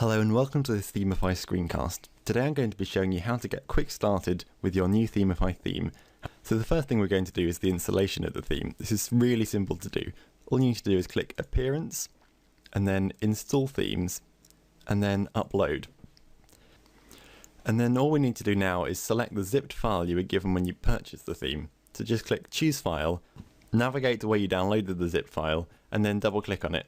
Hello and welcome to this Themify screencast. Today I'm going to be showing you how to get quick started with your new Themify theme. So the first thing we're going to do is the installation of the theme. This is really simple to do. All you need to do is click Appearance, and then Install Themes, and then Upload. And then all we need to do now is select the zipped file you were given when you purchased the theme. So just click Choose File, navigate to where you downloaded the zip file, and then double click on it.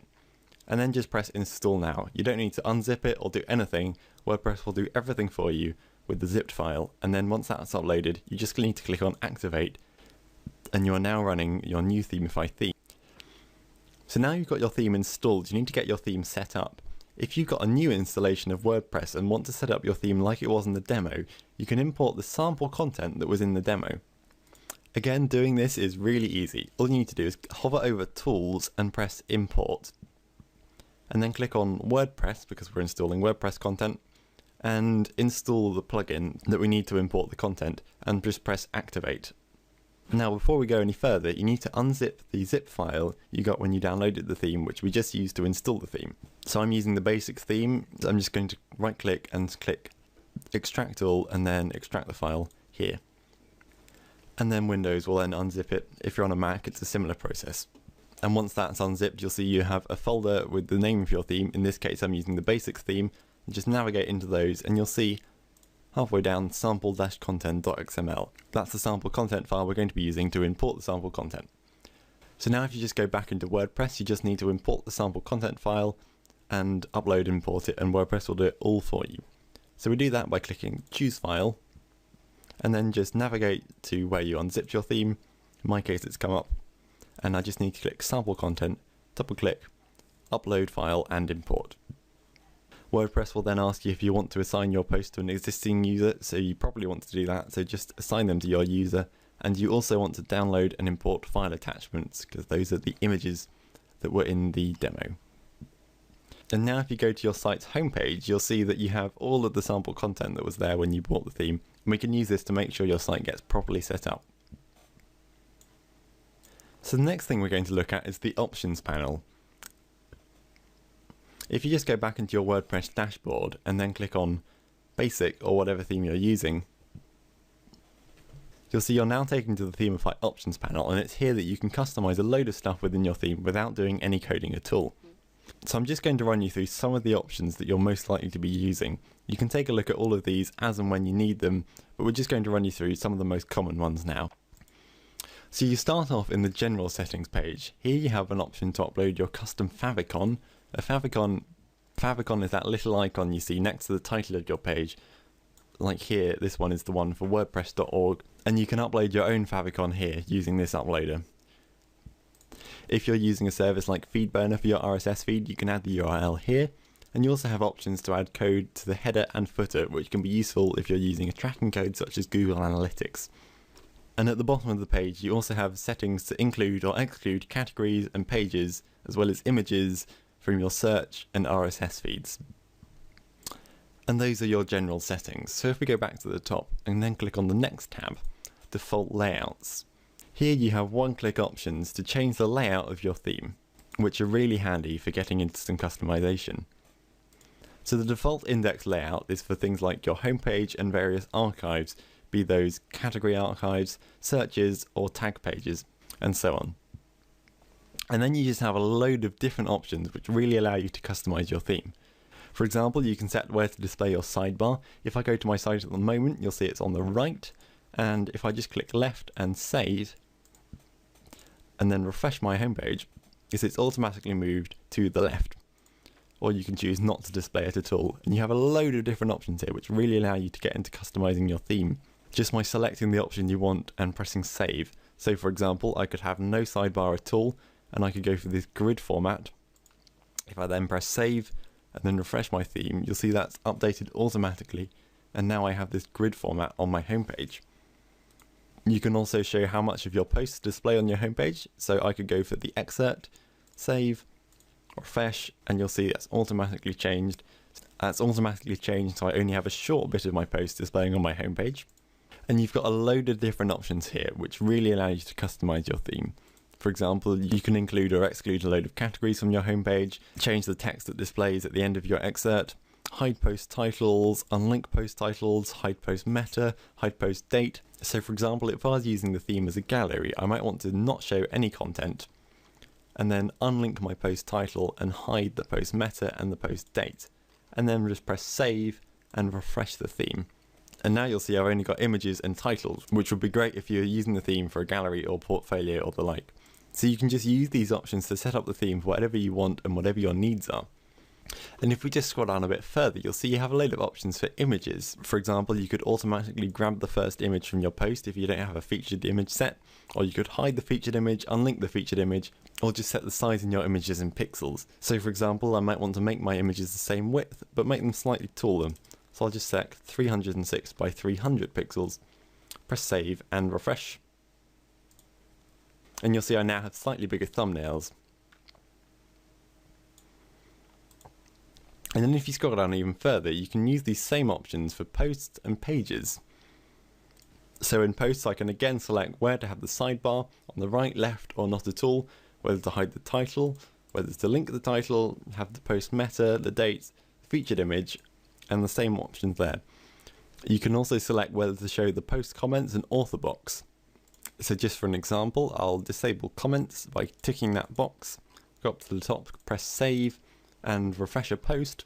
And then just press Install Now. You don't need to unzip it or do anything. WordPress will do everything for you with the zipped file, and then once that's uploaded, you just need to click on Activate, and you are now running your new Themify theme. So now you've got your theme installed, you need to get your theme set up. If you've got a new installation of WordPress and want to set up your theme like it was in the demo, you can import the sample content that was in the demo. Again, doing this is really easy. All you need to do is hover over Tools and press Import. And then click on WordPress, because we're installing WordPress content, and install the plugin that we need to import the content, and just press Activate. Now before we go any further, you need to unzip the zip file you got when you downloaded the theme, which we just used to install the theme. So I'm using the basic theme, so I'm just going to right click and click Extract All, and then extract the file here. And then Windows will then unzip it. If you're on a Mac, it's a similar process. And once that's unzipped, you'll see you have a folder with the name of your theme. In this case, I'm using the basics theme. Just navigate into those and you'll see halfway down sample-content.xml. That's the sample content file we're going to be using to import the sample content. So now if you just go back into WordPress, you just need to import the sample content file and upload and import it, and WordPress will do it all for you. So we do that by clicking Choose File, and then just navigate to where you unzipped your theme. In my case, it's come up. And I just need to click Sample Content, double click, Upload File and Import. WordPress will then ask you if you want to assign your post to an existing user, so you probably want to do that, so just assign them to your user. And you also want to download and import file attachments, because those are the images that were in the demo. And now if you go to your site's homepage, you'll see that you have all of the sample content that was there when you bought the theme, and we can use this to make sure your site gets properly set up. So the next thing we're going to look at is the Options panel. If you just go back into your WordPress dashboard and then click on Basic or whatever theme you're using, you'll see you're now taken to the Themify Options panel, and it's here that you can customize a load of stuff within your theme without doing any coding at all. So I'm just going to run you through some of the options that you're most likely to be using. You can take a look at all of these as and when you need them, but we're just going to run you through some of the most common ones now. So you start off in the General Settings page. Here you have an option to upload your custom favicon. A favicon is that little icon you see next to the title of your page. Like here, this one is the one for WordPress.org, and you can upload your own favicon here using this uploader. If you're using a service like FeedBurner for your RSS feed, you can add the URL here, and you also have options to add code to the header and footer, which can be useful if you're using a tracking code such as Google Analytics. And at the bottom of the page, you also have settings to include or exclude categories and pages, as well as images from your search and RSS feeds. And those are your general settings. So if we go back to the top and then click on the next tab, Default Layouts. Here you have one-click options to change the layout of your theme, which are really handy for getting into some customization. So the default index layout is for things like your homepage and various archives, be those category archives, searches, or tag pages, and so on. And then you just have a load of different options which really allow you to customize your theme. For example, you can set where to display your sidebar. If I go to my site at the moment, you'll see it's on the right, and if I just click left and save, and then refresh my homepage, it's automatically moved to the left. Or you can choose not to display it at all, and you have a load of different options here which really allow you to get into customizing your theme just by selecting the option you want and pressing save. So for example, I could have no sidebar at all, and I could go for this grid format. If I then press save and then refresh my theme, you'll see that's updated automatically, and now I have this grid format on my homepage. You can also show how much of your posts display on your homepage, so I could go for the excerpt, save, refresh, and you'll see that's automatically changed. That's automatically changed, so I only have a short bit of my post displaying on my homepage. And you've got a load of different options here which really allow you to customize your theme. For example, you can include or exclude a load of categories from your homepage, change the text that displays at the end of your excerpt, hide post titles, unlink post titles, hide post meta, hide post date. So for example, if I was using the theme as a gallery, I might want to not show any content, and then unlink my post title and hide the post meta and the post date, and then just press save and refresh the theme. And now you'll see I've only got images and titles, which would be great if you're using the theme for a gallery or portfolio or the like. So you can just use these options to set up the theme for whatever you want and whatever your needs are. And if we just scroll down a bit further, you'll see you have a load of options for images. For example, you could automatically grab the first image from your post if you don't have a featured image set, or you could hide the featured image, unlink the featured image, or just set the size in your images in pixels. So for example, I might want to make my images the same width, but make them slightly taller. So I'll just select 306 by 300 pixels, press save and refresh. And you'll see I now have slightly bigger thumbnails. And then if you scroll down even further, you can use these same options for posts and pages. So in posts, I can again select where to have the sidebar, on the right, left, or not at all, whether to hide the title, whether to link the title, have the post meta, the date, featured image, and the same options there. You can also select whether to show the post comments and author box. So just for an example, I'll disable comments by ticking that box, go up to the top, press save, and refresh a post,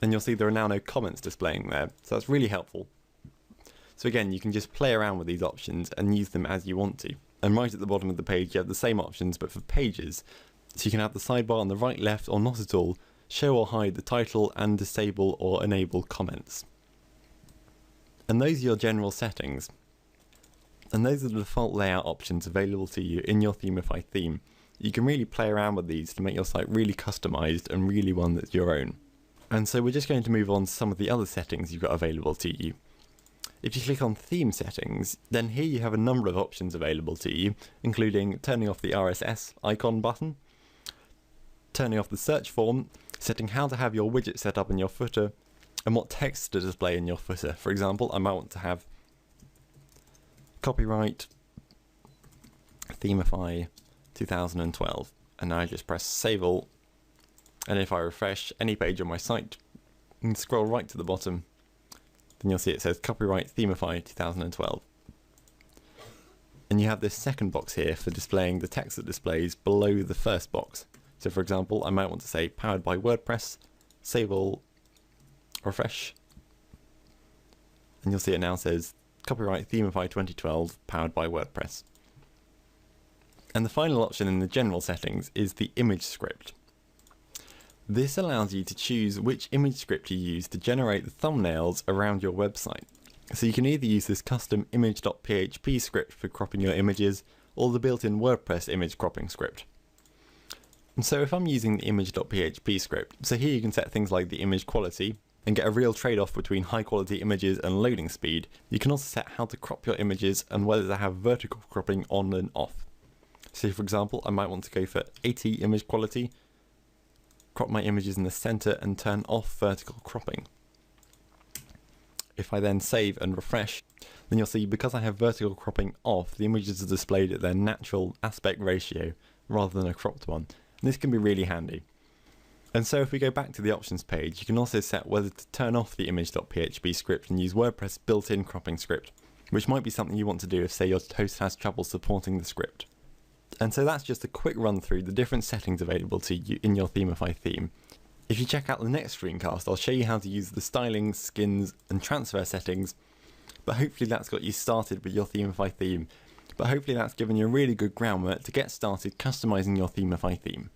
and you'll see there are now no comments displaying there, so that's really helpful. So again, you can just play around with these options and use them as you want to. And right at the bottom of the page you have the same options but for pages, so you can have the sidebar on the right, left, or not at all, show or hide the title, and disable or enable comments. And those are your general settings, and those are the default layout options available to you in your Themify theme. You can really play around with these to make your site really customized and really one that's your own. And so we're just going to move on to some of the other settings you've got available to you. If you click on theme settings, then here you have a number of options available to you, including turning off the RSS icon button, turning off the search form, setting how to have your widget set up in your footer, and what text to display in your footer. For example, I might want to have copyright Themify 2012, and now I just press save all, and if I refresh any page on my site and scroll right to the bottom, then you'll see it says copyright Themify 2012. And you have this second box here for displaying the text that displays below the first box. So for example, I might want to say powered by WordPress, save all, refresh, and you'll see it now says copyright Themify 2012 powered by WordPress. And the final option in the general settings is the image script. This allows you to choose which image script you use to generate the thumbnails around your website. So you can either use this custom image.php script for cropping your images, or the built-in WordPress image cropping script. And so if I'm using the image.php script, so here you can set things like the image quality, and get a real trade-off between high quality images and loading speed. You can also set how to crop your images and whether to have vertical cropping on and off. So for example, I might want to go for 80 image quality, crop my images in the center and turn off vertical cropping. If I then save and refresh, then you'll see because I have vertical cropping off, the images are displayed at their natural aspect ratio rather than a cropped one. And this can be really handy. And so if we go back to the options page, you can also set whether to turn off the image.php script and use WordPress built-in cropping script, which might be something you want to do if, say, your host has trouble supporting the script. And so that's just a quick run through the different settings available to you in your Themify theme. If you check out the next screencast, I'll show you how to use the styling, skins, and transfer settings, but hopefully that's got you started with your Themify theme. But hopefully that's given you a really good groundwork to get started customizing your Themify theme.